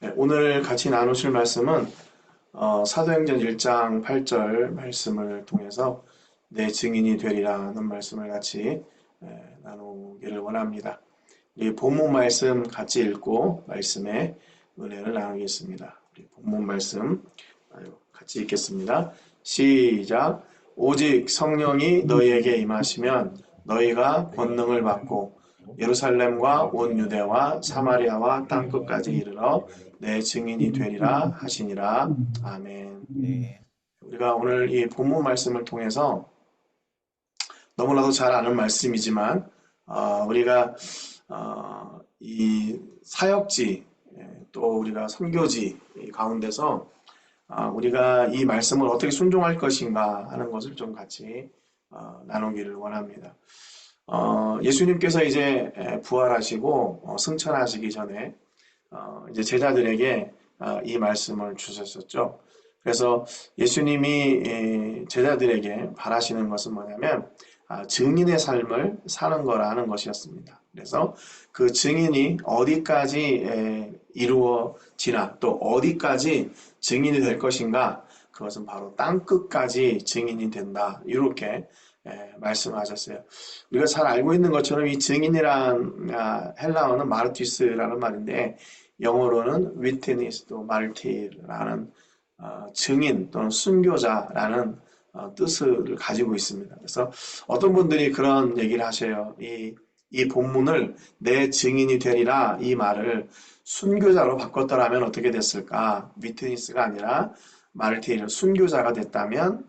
네, 오늘 같이 나누실 말씀은 사도행전 1장 8절 말씀을 통해서 내 증인이 되리라는 말씀을 같이 나누기를 원합니다. 우리 본문 말씀 같이 읽고 말씀의 은혜를 나누겠습니다. 우리 본문 말씀 같이 읽겠습니다. 시작. 오직 성령이 너희에게 임하시면 너희가 권능을 받고 예루살렘과 온 유대와 사마리아와 땅끝까지 이르러 내 증인이 되리라 하시니라. 아멘. 네. 우리가 오늘 이 본문 말씀을 통해서 너무나도 잘 아는 말씀이지만 우리가 이 사역지 또 우리가 선교지 가운데서 우리가 이 말씀을 어떻게 순종할 것인가 하는 것을 좀 같이 나누기를 원합니다. 예수님께서 이제 부활하시고 승천하시기 전에 이제 제자들에게 이 말씀을 주셨었죠. 그래서 예수님이 제자들에게 바라시는 것은 뭐냐면 증인의 삶을 사는 거라는 것이었습니다. 그래서 그 증인이 어디까지 이루어지나 또 어디까지 증인이 될 것인가, 그것은 바로 땅끝까지 증인이 된다. 이렇게 말씀하셨어요. 우리가 잘 알고 있는 것처럼 이 증인이란 헬라어는 마르티스라는 말인데 영어로는 위트니스 또 마르티라는 증인 또는 순교자라는 뜻을 가지고 있습니다. 그래서 어떤 분들이 그런 얘기를 하셔요. 이 본문을 내 증인이 되리라 이 말을 순교자로 바꿨더라면 어떻게 됐을까? 위트니스가 아니라 마르티르 순교자가 됐다면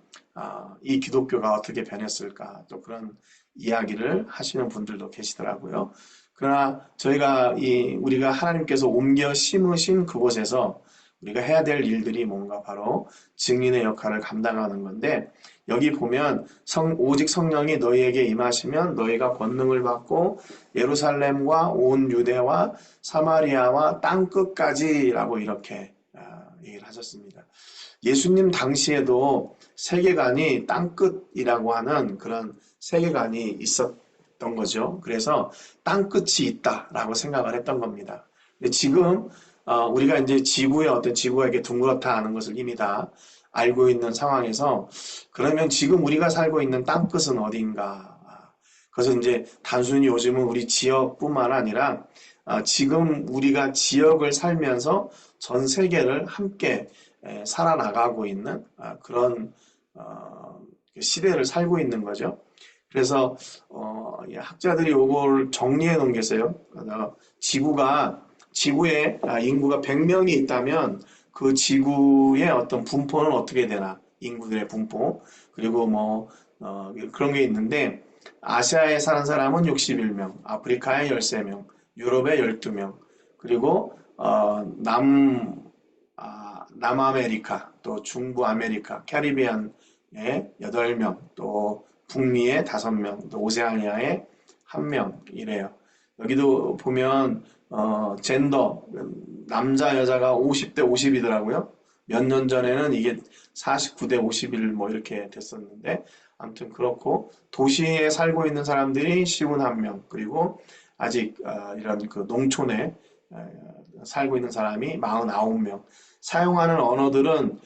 이 기독교가 어떻게 변했을까? 또 그런 이야기를 하시는 분들도 계시더라고요. 그러나 저희가 우리가 하나님께서 옮겨 심으신 그곳에서 우리가 해야 될 일들이 뭔가 바로 증인의 역할을 감당하는 건데, 여기 보면 오직 성령이 너희에게 임하시면 너희가 권능을 받고 예루살렘과 온 유대와 사마리아와 땅끝까지라고 이렇게 얘기를 하셨습니다. 예수님 당시에도 세계관이 땅끝이라고 하는 그런 세계관이 있었던 거죠. 그래서 땅끝이 있다라고 생각을 했던 겁니다. 근데 지금 우리가 이제 지구의 어떤 지구가 이렇게 둥그렇다 하는 것을 이미 다 알고 있는 상황에서, 그러면 지금 우리가 살고 있는 땅끝은 어딘가? 그래서 이제 단순히 요즘은 우리 지역뿐만 아니라 지금 우리가 지역을 살면서 전 세계를 함께 살아나가고 있는 그런 시대를 살고 있는 거죠. 그래서 학자들이 이걸 정리해 놓은 게 있어요. 지구에 인구가 100명이 있다면 그 지구의 어떤 분포는 어떻게 되나, 인구들의 분포. 그리고 그런 게 있는데, 아시아에 사는 사람은 61명, 아프리카에 13명, 유럽에 12명, 그리고 남아메리카, 또 중부 아메리카, 캐리비안에 8명, 또 북미에 5명, 또 오세아니아에 1명 이래요. 여기도 보면 젠더, 남자 여자가 50대 50이더라고요. 몇 년 전에는 이게 49대 51 이렇게 됐었는데, 아무튼 그렇고, 도시에 살고 있는 사람들이 51명, 그리고 아직 이런 그 농촌에 살고 있는 사람이 49명. 사용하는 언어들은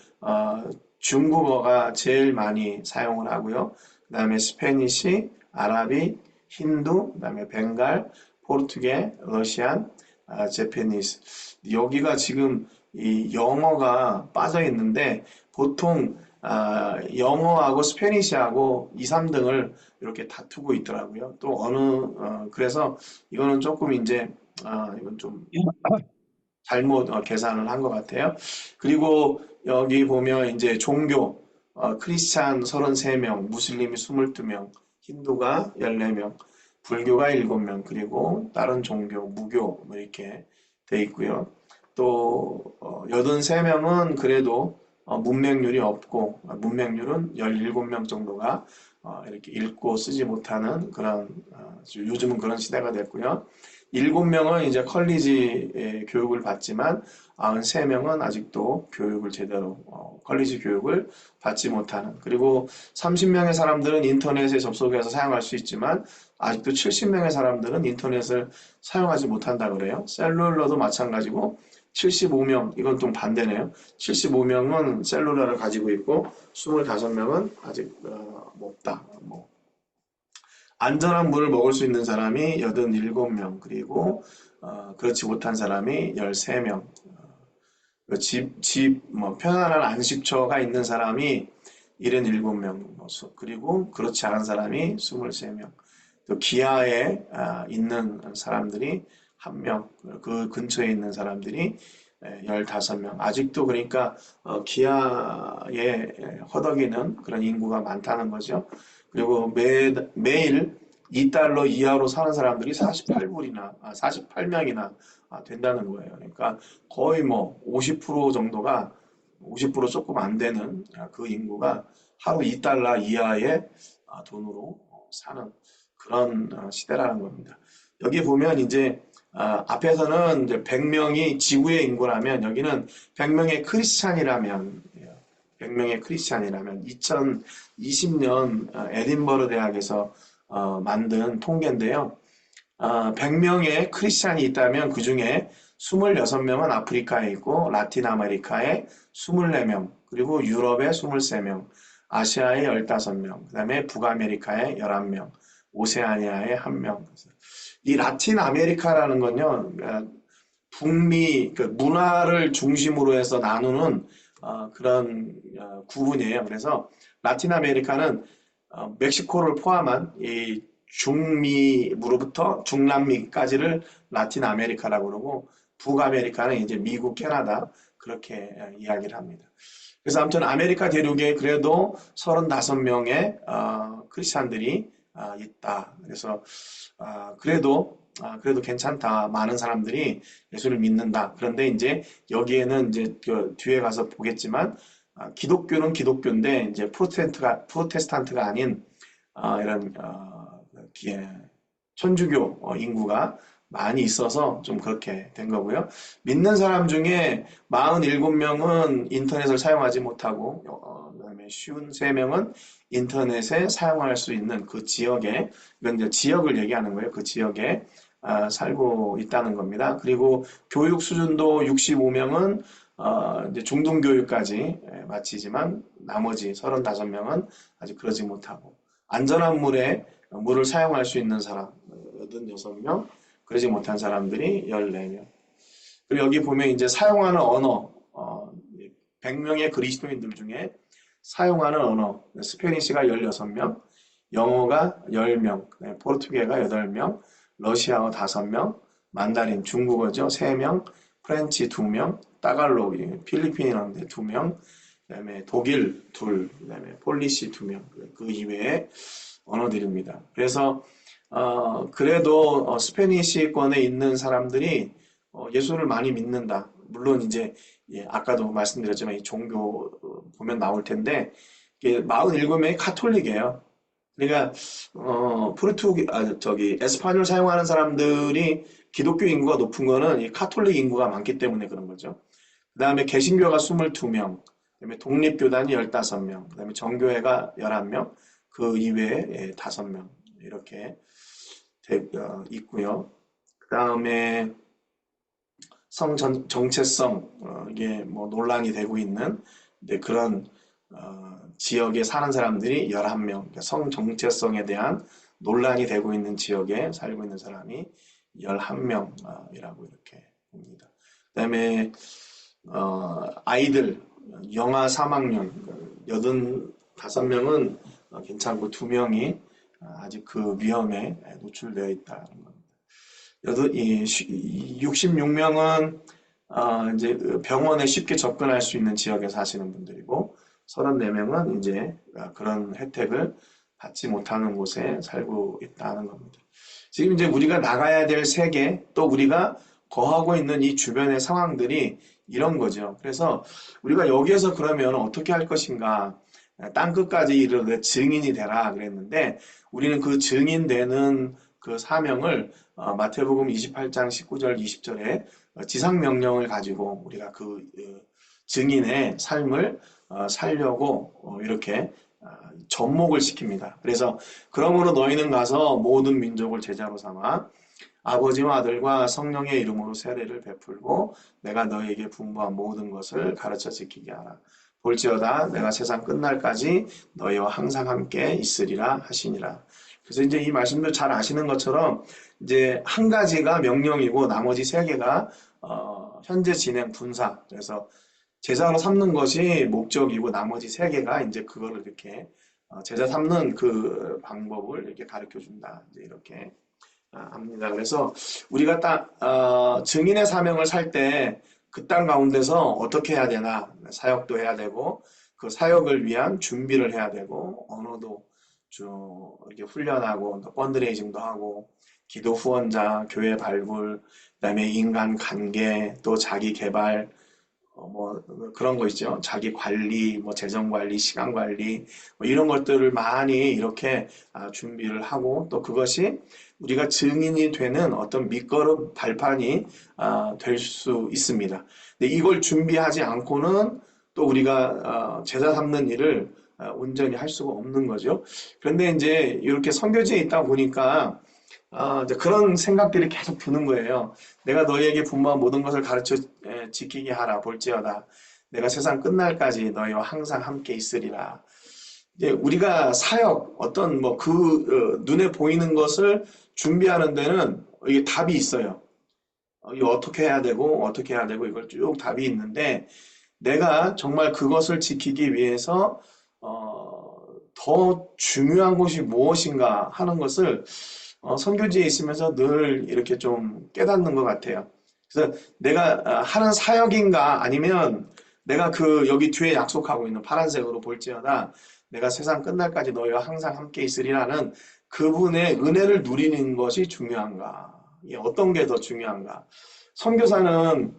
중국어가 제일 많이 사용을 하고요. 그 다음에 스페니시, 아라비, 힌두, 그 다음에 벵갈, 포르투게, 러시안, 제페니스. 여기가 지금 이 영어가 빠져 있는데, 보통 영어하고 스페니시하고 2, 3등을 이렇게 다투고 있더라고요. 또 그래서 이거는 조금 이제 이건 좀 잘못 계산을 한 것 같아요. 그리고 여기 보면 이제 종교, 크리스찬 33명, 무슬림이 22명, 힌두가 14명, 불교가 7명, 그리고 다른 종교, 무교 이렇게 돼 있고요. 또 83명은 그래도 문맹률이 없고, 문맹률은 17명 정도가 이렇게 읽고 쓰지 못하는 그런, 요즘은 그런 시대가 됐고요. 7명은 이제 컬리지 교육을 받지만 93명은 아직도 교육을 제대로 컬리지 교육을 받지 못하는, 그리고 30명의 사람들은 인터넷에 접속해서 사용할 수 있지만 아직도 70명의 사람들은 인터넷을 사용하지 못한다 그래요. 셀룰러도 마찬가지고 75명, 이건 좀 반대네요. 75명은 셀룰라를 가지고 있고 25명은 아직 없다. 뭐 안전한 물을 먹을 수 있는 사람이 87명, 그리고 그렇지 못한 사람이 13명. 뭐 편안한 안식처가 있는 사람이 77명, 그리고 그렇지 않은 사람이 23명. 또 기아에 있는 사람들이 1명, 그 근처에 있는 사람들이 15명. 아직도 그러니까 기아에 허덕이는 그런 인구가 많다는 거죠. 그리고 매일 2달러 이하로 사는 사람들이 48명이나 된다는 거예요. 그러니까 거의 뭐 50% 정도가 50% 조금 안 되는 그 인구가 하루 2달러 이하의 돈으로 사는 그런 시대라는 겁니다. 여기 보면 이제 앞에서는 이제 100명이 지구의 인구라면 여기는 100명의 크리스찬이라면 100명의 크리스찬이라면 2020년 에딘버러 대학에서 만든 통계인데요. 100명의 크리스찬이 있다면 그 중에 26명은 아프리카에 있고 라틴 아메리카에 24명, 그리고 유럽에 23명, 아시아에 15명, 그 다음에 북아메리카에 11명, 오세아니아에 1명. 이 라틴 아메리카라는 건요, 북미, 그 문화를 중심으로 해서 나누는 그런 구분이에요. 그래서 라틴 아메리카는 멕시코를 포함한 이 중미로부터 중남미까지를 라틴 아메리카라고 그러고 북아메리카는 이제 미국, 캐나다 그렇게 이야기를 합니다. 그래서 아무튼 아메리카 대륙에 그래도 35명의 크리스찬들이 있다. 그래서 그래도 괜찮다. 많은 사람들이 예수를 믿는다. 그런데 이제 여기에는 이제 그 뒤에 가서 보겠지만 기독교는 기독교인데 이제 프로테스탄트가 아닌 이런 천주교 인구가 많이 있어서 좀 그렇게 된 거고요. 믿는 사람 중에 47명은 인터넷을 사용하지 못하고 그다음에 53명은 인터넷에 사용할 수 있는 그 지역에, 이건 이제 지역을 얘기하는 거예요. 그 지역에 살고 있다는 겁니다. 그리고 교육 수준도 65명은 이제 중등교육까지 마치지만 나머지 35명은 아직 그러지 못하고, 안전한 물을 사용할 수 있는 사람 86명, 그러지 못한 사람들이 14명. 그리고 여기 보면 이제 사용하는 언어, 100명의 그리스도인들 중에 사용하는 언어, 스페니시가 16명, 영어가 10명, 포르투갈가 8명, 러시아어 5명, 만다린 중국어죠 3명, 프렌치 2명, 따갈로그 필리핀어인데 2명, 그다음에 독일 2, 그다음에 폴리시 2명, 그 이외의 언어들입니다. 그래서 그래도 스페니시권에 있는 사람들이 예수를 많이 믿는다. 물론 이제 아까도 말씀드렸지만 이 종교 보면 나올 텐데 47명이 카톨릭이에요. 그러니까 에스파뇰 사용하는 사람들이 기독교 인구가 높은 거는 이 카톨릭 인구가 많기 때문에 그런 거죠. 그 다음에 개신교가 22명, 그다음에 독립교단이 15명, 그 다음에 정교회가 11명, 그 이외에 5명 이렇게 있고요. 그 다음에 성 정체성, 이게 뭐 논란이 되고 있는 그런 지역에 사는 사람들이 11명, 그러니까 성 정체성에 대한 논란이 되고 있는 지역에 살고 있는 사람이 11명이라고 이렇게 봅니다. 그 다음에 아이들 영아 사망률 85명은 괜찮고 2명이 아직 그 위험에 노출되어 있다는 겁니다. 66명은 이제 병원에 쉽게 접근할 수 있는 지역에 사시는 분들이고 34명은 이제 그런 혜택을 받지 못하는 곳에 살고 있다는 겁니다. 지금 이제 우리가 나가야 될 세계, 또 우리가 거하고 있는 이 주변의 상황들이 이런 거죠. 그래서 우리가 여기에서 그러면 어떻게 할 것인가? 땅끝까지 이르러 증인이 되라 그랬는데 우리는 그 증인되는 그 사명을 마태복음 28장 19절 20절에 지상명령을 가지고 우리가 그 증인의 삶을 살려고 이렇게 접목을 시킵니다. 그래서 그러므로 너희는 가서 모든 민족을 제자로 삼아 아버지와 아들과 성령의 이름으로 세례를 베풀고 내가 너에게 분부한 모든 것을 가르쳐 지키게 하라. 볼지어다 내가 세상 끝날까지 너희와 항상 함께 있으리라 하시니라. 그래서 이제 이 말씀도 잘 아시는 것처럼 이제 한 가지가 명령이고 나머지 세 개가 현재 진행 분사. 그래서 제사로 삼는 것이 목적이고 나머지 세 개가 이제 그거를 이렇게 제자 삼는 그 방법을 이렇게 가르쳐 준다. 이제 이렇게 합니다. 그래서 우리가 딱 증인의 사명을 살 때 그 땅 가운데서 어떻게 해야 되나 사역도 해야 되고 그 사역을 위한 준비를 해야 되고 언어도 좀 이렇게 훈련하고 또 펀드레이징도 하고 기도 후원자, 교회 발굴, 그다음에 인간 관계, 또 자기 개발 뭐 그런 거 있죠. 자기 관리, 뭐 재정 관리, 시간 관리 뭐 이런 것들을 많이 이렇게 준비를 하고 또 그것이 우리가 증인이 되는 어떤 밑거름 발판이 될 수 있습니다. 근데 이걸 준비하지 않고는 또 우리가 제자 삼는 일을 온전히 할 수가 없는 거죠. 그런데 이제 이렇게 선교지에 있다 보니까 이제 그런 생각들이 계속 드는 거예요. 내가 너희에게 분부한 모든 것을 가르쳐 지키게 하라. 볼지어다. 내가 세상 끝날까지 너희와 항상 함께 있으리라. 이제 우리가 사역, 어떤 뭐 그 눈에 보이는 것을 준비하는 데는 이게 답이 있어요. 이거 어떻게 해야 되고 어떻게 해야 되고 이걸 쭉 답이 있는데 내가 정말 그것을 지키기 위해서 더 중요한 것이 무엇인가 하는 것을 선교지에 있으면서 늘 이렇게 좀 깨닫는 것 같아요. 그래서 내가 하는 사역인가 아니면 내가 그 여기 뒤에 약속하고 있는 파란색으로 볼지어다 내가 세상 끝날까지 너희와 항상 함께 있으리라는 그분의 은혜를 누리는 것이 중요한가? 이게 어떤 게 더 중요한가? 선교사는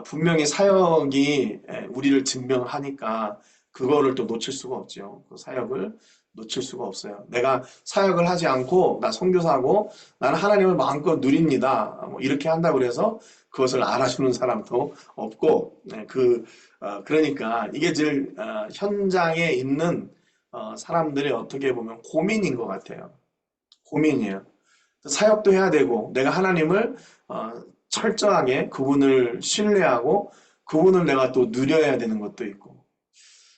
분명히 사역이 우리를 증명하니까 그거를 또 놓칠 수가 없죠. 그 사역을 놓칠 수가 없어요. 내가 사역을 하지 않고 나 선교사고 나는 하나님을 마음껏 누립니다. 뭐 이렇게 한다고 해서 그것을 알아주는 사람도 없고 그러니까 이게 늘 현장에 있는 사람들의 어떻게 보면 고민인 것 같아요. 고민이에요. 사역도 해야 되고 내가 하나님을 철저하게 그분을 신뢰하고 그분을 내가 또 누려야 되는 것도 있고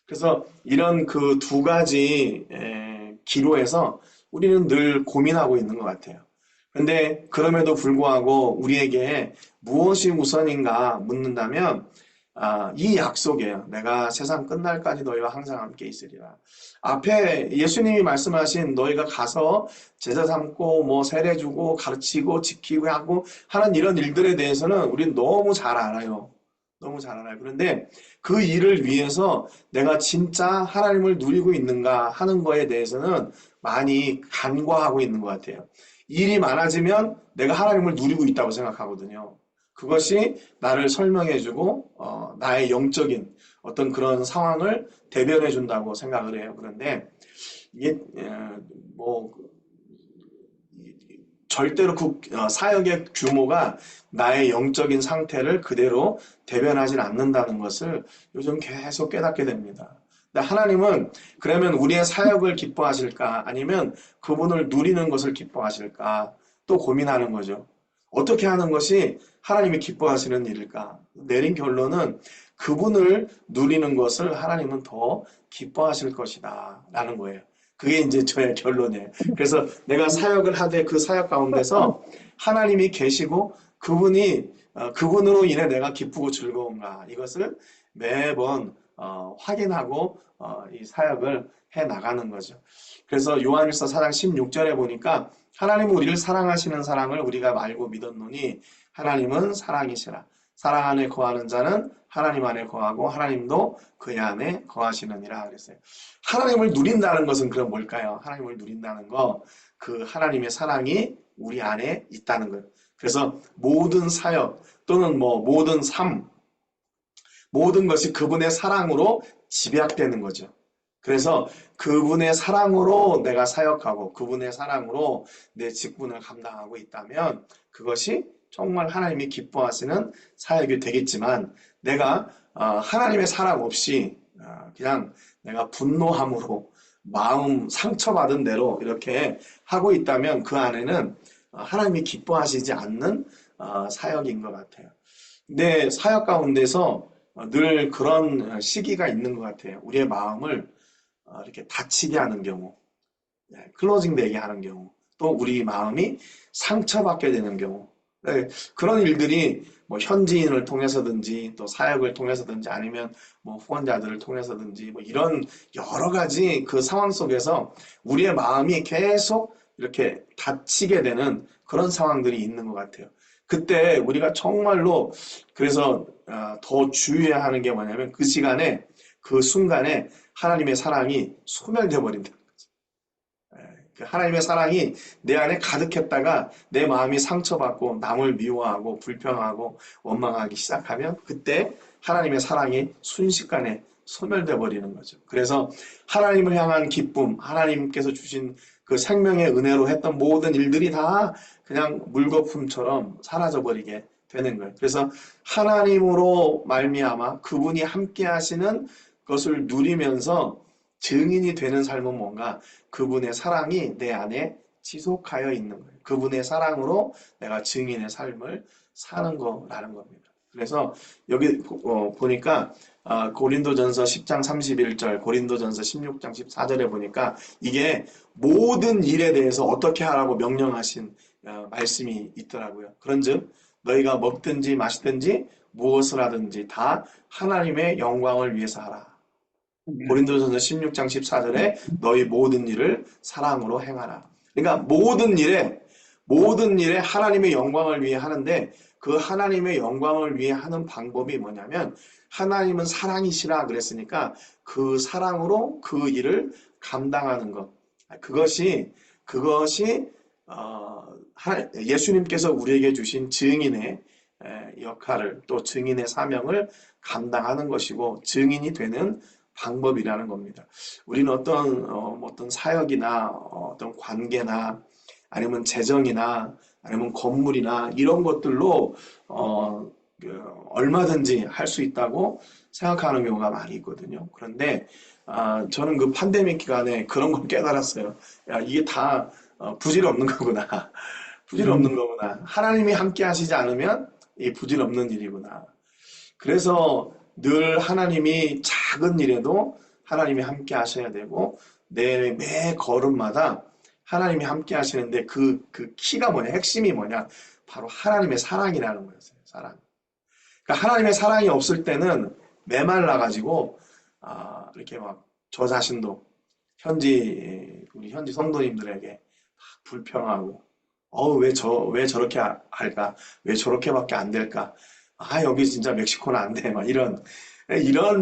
그래서 이런 그 두 가지 기로에서 우리는 늘 고민하고 있는 것 같아요. 그런데 그럼에도 불구하고 우리에게 무엇이 우선인가 묻는다면 이 약속이에요. 내가 세상 끝날까지 너희와 항상 함께 있으리라. 앞에 예수님이 말씀하신 너희가 가서 제자 삼고 뭐 세례 주고 가르치고 지키고 하고 하는 이런 일들에 대해서는 우리는 너무 잘 알아요. 너무 잘 알아요. 그런데 그 일을 위해서 내가 진짜 하나님을 누리고 있는가 하는 거에 대해서는 많이 간과하고 있는 것 같아요. 일이 많아지면 내가 하나님을 누리고 있다고 생각하거든요. 그것이 나를 설명해주고 나의 영적인 어떤 그런 상황을 대변해준다고 생각을 해요. 그런데 이게 뭐 절대로 그 사역의 규모가 나의 영적인 상태를 그대로 대변하진 않는다는 것을 요즘 계속 깨닫게 됩니다. 근데 하나님은 그러면 우리의 사역을 기뻐하실까 아니면 그분을 누리는 것을 기뻐하실까 또 고민하는 거죠. 어떻게 하는 것이 하나님이 기뻐하시는 일일까? 내린 결론은 그분을 누리는 것을 하나님은 더 기뻐하실 것이다 라는 거예요. 그게 이제 저의 결론이에요. 그래서 내가 사역을 하되 그 사역 가운데서 하나님이 계시고 그분으로 인해 내가 기쁘고 즐거운가 이것을 매번 확인하고 이 사역을 해 나가는 거죠. 그래서 요한일서 4장 16절에 보니까 하나님은 우리를 사랑하시는 사랑을 우리가 알고 믿었노니 하나님은 사랑이시라. 사랑 안에 거하는 자는 하나님 안에 거하고 하나님도 그의 안에 거하시느니라 그랬어요. 하나님을 누린다는 것은 그럼 뭘까요? 하나님을 누린다는 거, 그 하나님의 사랑이 우리 안에 있다는 거예요. 그래서 모든 사역 또는 뭐 모든 삶, 모든 것이 그분의 사랑으로 집약되는 거죠. 그래서 그분의 사랑으로 내가 사역하고 그분의 사랑으로 내 직분을 감당하고 있다면 그것이 정말 하나님이 기뻐하시는 사역이 되겠지만 내가 하나님의 사랑 없이 그냥 내가 분노함으로 마음 상처받은 대로 이렇게 하고 있다면 그 안에는 하나님이 기뻐하시지 않는 사역인 것 같아요. 근데 사역 가운데서 늘 그런 시기가 있는 것 같아요. 우리의 마음을 이렇게 다치게 하는 경우, 클로징 되게 하는 경우, 또 우리 마음이 상처받게 되는 경우, 그런 일들이 뭐 현지인을 통해서든지 또 사역을 통해서든지 아니면 뭐 후원자들을 통해서든지 뭐 이런 여러 가지 그 상황 속에서 우리의 마음이 계속 이렇게 다치게 되는 그런 상황들이 있는 것 같아요. 그때 우리가 정말로 그래서 더 주의해야 하는 게 뭐냐면 그 시간에 그 순간에 하나님의 사랑이 소멸돼 버린다. 하나님의 사랑이 내 안에 가득했다가 내 마음이 상처받고 남을 미워하고 불평하고 원망하기 시작하면 그때 하나님의 사랑이 순식간에 소멸돼 버리는 거죠. 그래서 하나님을 향한 기쁨, 하나님께서 주신 그 생명의 은혜로 했던 모든 일들이 다 그냥 물거품처럼 사라져 버리게 되는 거예요. 그래서 하나님으로 말미암아 그분이 함께 하시는 것을 누리면서 증인이 되는 삶은 뭔가 그분의 사랑이 내 안에 지속하여 있는 거예요. 그분의 사랑으로 내가 증인의 삶을 사는 거라는 겁니다. 그래서 여기 보니까 고린도전서 10장 31절, 고린도전서 16장 14절에 보니까 이게 모든 일에 대해서 어떻게 하라고 명령하신 말씀이 있더라고요. 그런즉 너희가 먹든지 마시든지 무엇을 하든지 다 하나님의 영광을 위해서 하라. 고린도전서 16장 14절에 너희 모든 일을 사랑으로 행하라. 그러니까 모든 일에 하나님의 영광을 위해 하는데 그 하나님의 영광을 위해 하는 방법이 뭐냐면 하나님은 사랑이시라 그랬으니까 그 사랑으로 그 일을 감당하는 것. 그것이 예수님께서 우리에게 주신 증인의 역할을 또 증인의 사명을 감당하는 것이고 증인이 되는 방법이라는 겁니다. 우리는 어떤 사역이나 어떤 관계나 아니면 재정이나 아니면 건물이나 이런 것들로 얼마든지 할 수 있다고 생각하는 경우가 많이 있거든요. 그런데 저는 그 팬데믹 기간에 그런 걸 깨달았어요. 야, 이게 다 부질없는 거구나. 부질없는 거구나. 하나님이 함께 하시지 않으면 이 부질없는 일이구나. 그래서 늘 하나님이 작은 일에도 하나님이 함께 하셔야 되고 매 걸음마다 하나님이 함께 하시는데 그 키가 뭐냐, 핵심이 뭐냐, 바로 하나님의 사랑이라는 거였어요. 사랑. 그러니까 하나님의 사랑이 없을 때는 메말라가지고 이렇게 막 저 자신도 우리 현지 성도님들에게 불평하고 왜 저렇게 할까? 왜 저렇게밖에 안 될까? 여기 진짜 멕시코는 안 돼. 막 이런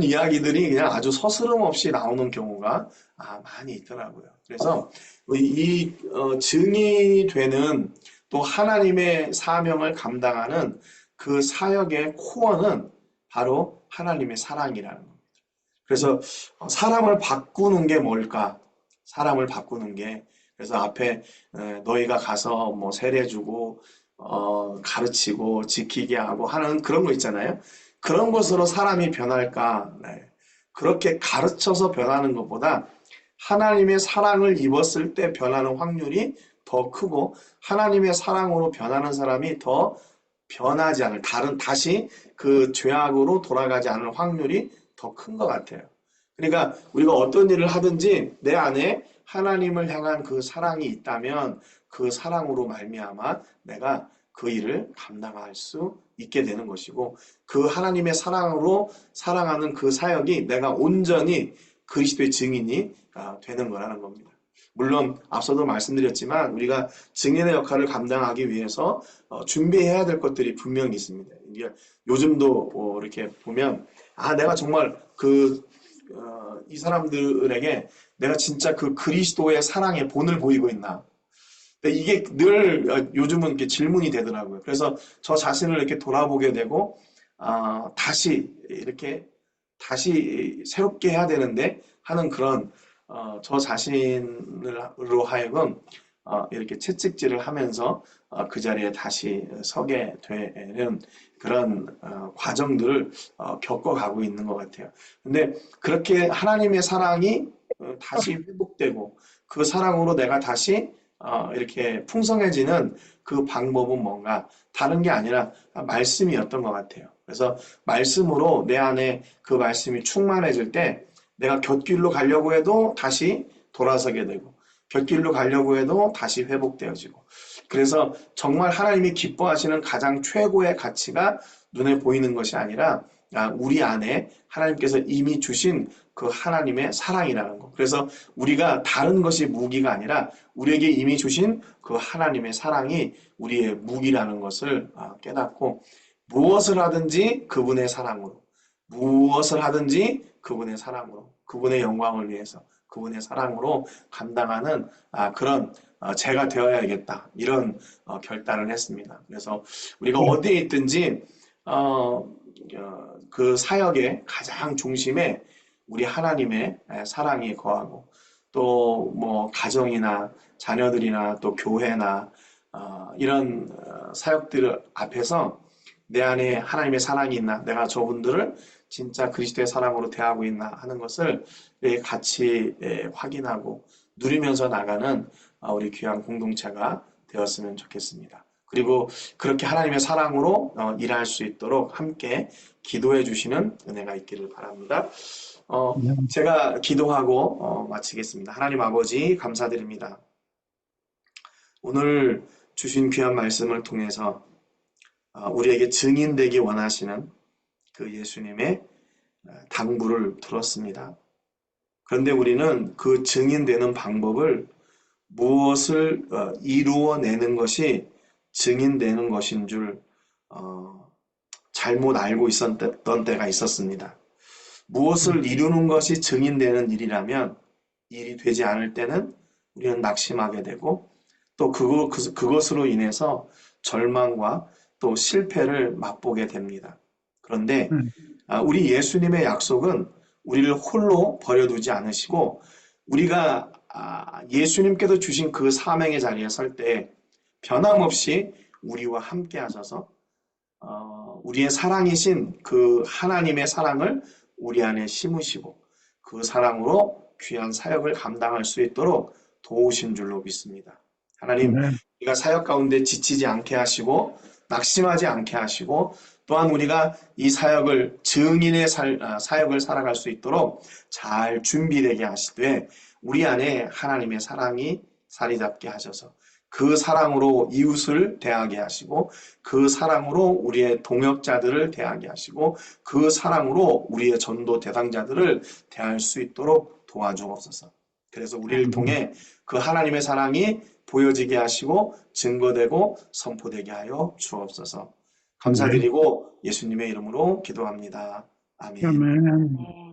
이야기들이 그냥 아주 서스럼 없이 나오는 경우가 많이 있더라고요. 그래서 증인이 되는 또 하나님의 사명을 감당하는 그 사역의 코어는 바로 하나님의 사랑이라는 겁니다. 그래서 사람을 바꾸는 게 뭘까? 사람을 바꾸는 게 그래서 앞에 너희가 가서 뭐 세례주고 가르치고 지키게 하고 하는 그런 거 있잖아요. 그런 것으로 사람이 변할까? 네. 그렇게 가르쳐서 변하는 것보다 하나님의 사랑을 입었을 때 변하는 확률이 더 크고 하나님의 사랑으로 변하는 사람이 더 변하지 않을 다시 그 죄악으로 돌아가지 않을 확률이 더 큰 것 같아요. 그러니까 우리가 어떤 일을 하든지 내 안에 하나님을 향한 그 사랑이 있다면 그 사랑으로 말미암아 내가 그 일을 감당할 수 있게 되는 것이고 그 하나님의 사랑으로 사랑하는 그 사역이 내가 온전히 그리스도의 증인이 되는 거라는 겁니다. 물론 앞서도 말씀드렸지만 우리가 증인의 역할을 감당하기 위해서 준비해야 될 것들이 분명히 있습니다. 이게 요즘도 이렇게 보면 내가 정말 이 사람들에게 내가 진짜 그 그리스도의 사랑의 본을 보이고 있나? 이게 늘 요즘은 이렇게 질문이 되더라고요. 그래서 저 자신을 이렇게 돌아보게 되고 다시 새롭게 해야 되는데 하는 그런 저 자신으로 하여금 이렇게 채찍질을 하면서 그 자리에 다시 서게 되는 그런 과정들을 겪어가고 있는 것 같아요. 근데 그렇게 하나님의 사랑이 다시 회복되고 그 사랑으로 내가 다시 이렇게 풍성해지는 그 방법은 뭔가 다른 게 아니라 말씀이었던 것 같아요. 그래서 말씀으로 내 안에 그 말씀이 충만해질 때 내가 곁길로 가려고 해도 다시 돌아서게 되고 곁길로 가려고 해도 다시 회복되어지고 그래서 정말 하나님이 기뻐하시는 가장 최고의 가치가 눈에 보이는 것이 아니라 우리 안에 하나님께서 이미 주신 그 하나님의 사랑이라는 것. 그래서 우리가 다른 것이 무기가 아니라 우리에게 이미 주신 그 하나님의 사랑이 우리의 무기라는 것을 깨닫고 무엇을 하든지 그분의 사랑으로 무엇을 하든지 그분의 사랑으로 그분의 영광을 위해서 그분의 사랑으로 감당하는 그런 제가 되어야겠다 이런 결단을 했습니다. 그래서 우리가 어디에 있든지 그 사역의 가장 중심에 우리 하나님의 사랑이 거하고 또 뭐 가정이나 자녀들이나 또 교회나 이런 사역들 앞에서 내 안에 하나님의 사랑이 있나 내가 저분들을 진짜 그리스도의 사랑으로 대하고 있나 하는 것을 같이 확인하고 누리면서 나가는 우리 귀한 공동체가 되었으면 좋겠습니다. 그리고 그렇게 하나님의 사랑으로 일할 수 있도록 함께 기도해 주시는 은혜가 있기를 바랍니다. 제가 기도하고 마치겠습니다. 하나님 아버지 감사드립니다. 오늘 주신 귀한 말씀을 통해서 우리에게 증인되기 원하시는 그 예수님의 당부를 들었습니다. 그런데 우리는 그 증인되는 방법을 무엇을 이루어내는 것이 증인되는 것인 줄 잘못 알고 있었던 때가 있었습니다. 무엇을 이루는 것이 증인되는 일이라면 일이 되지 않을 때는 우리는 낙심하게 되고 또 그것으로 인해서 절망과 또 실패를 맛보게 됩니다. 그런데 우리 예수님의 약속은 우리를 홀로 버려두지 않으시고 우리가 예수님께서 주신 그 사명의 자리에 설 때 변함없이 우리와 함께 하셔서 우리의 사랑이신 그 하나님의 사랑을 우리 안에 심으시고 그 사랑으로 귀한 사역을 감당할 수 있도록 도우신 줄로 믿습니다. 하나님, 우리가 사역 가운데 지치지 않게 하시고 낙심하지 않게 하시고 또한 우리가 이 사역을 증인의 사역을 살아갈 수 있도록 잘 준비되게 하시되 우리 안에 하나님의 사랑이 자리 잡게 하셔서 그 사랑으로 이웃을 대하게 하시고 그 사랑으로 우리의 동역자들을 대하게 하시고 그 사랑으로 우리의 전도 대상자들을 대할 수 있도록 도와주옵소서. 그래서 우리를 통해 그 하나님의 사랑이 보여지게 하시고 증거되고 선포되게 하여 주옵소서. 감사드리고 예수님의 이름으로 기도합니다. 아멘. 아멘.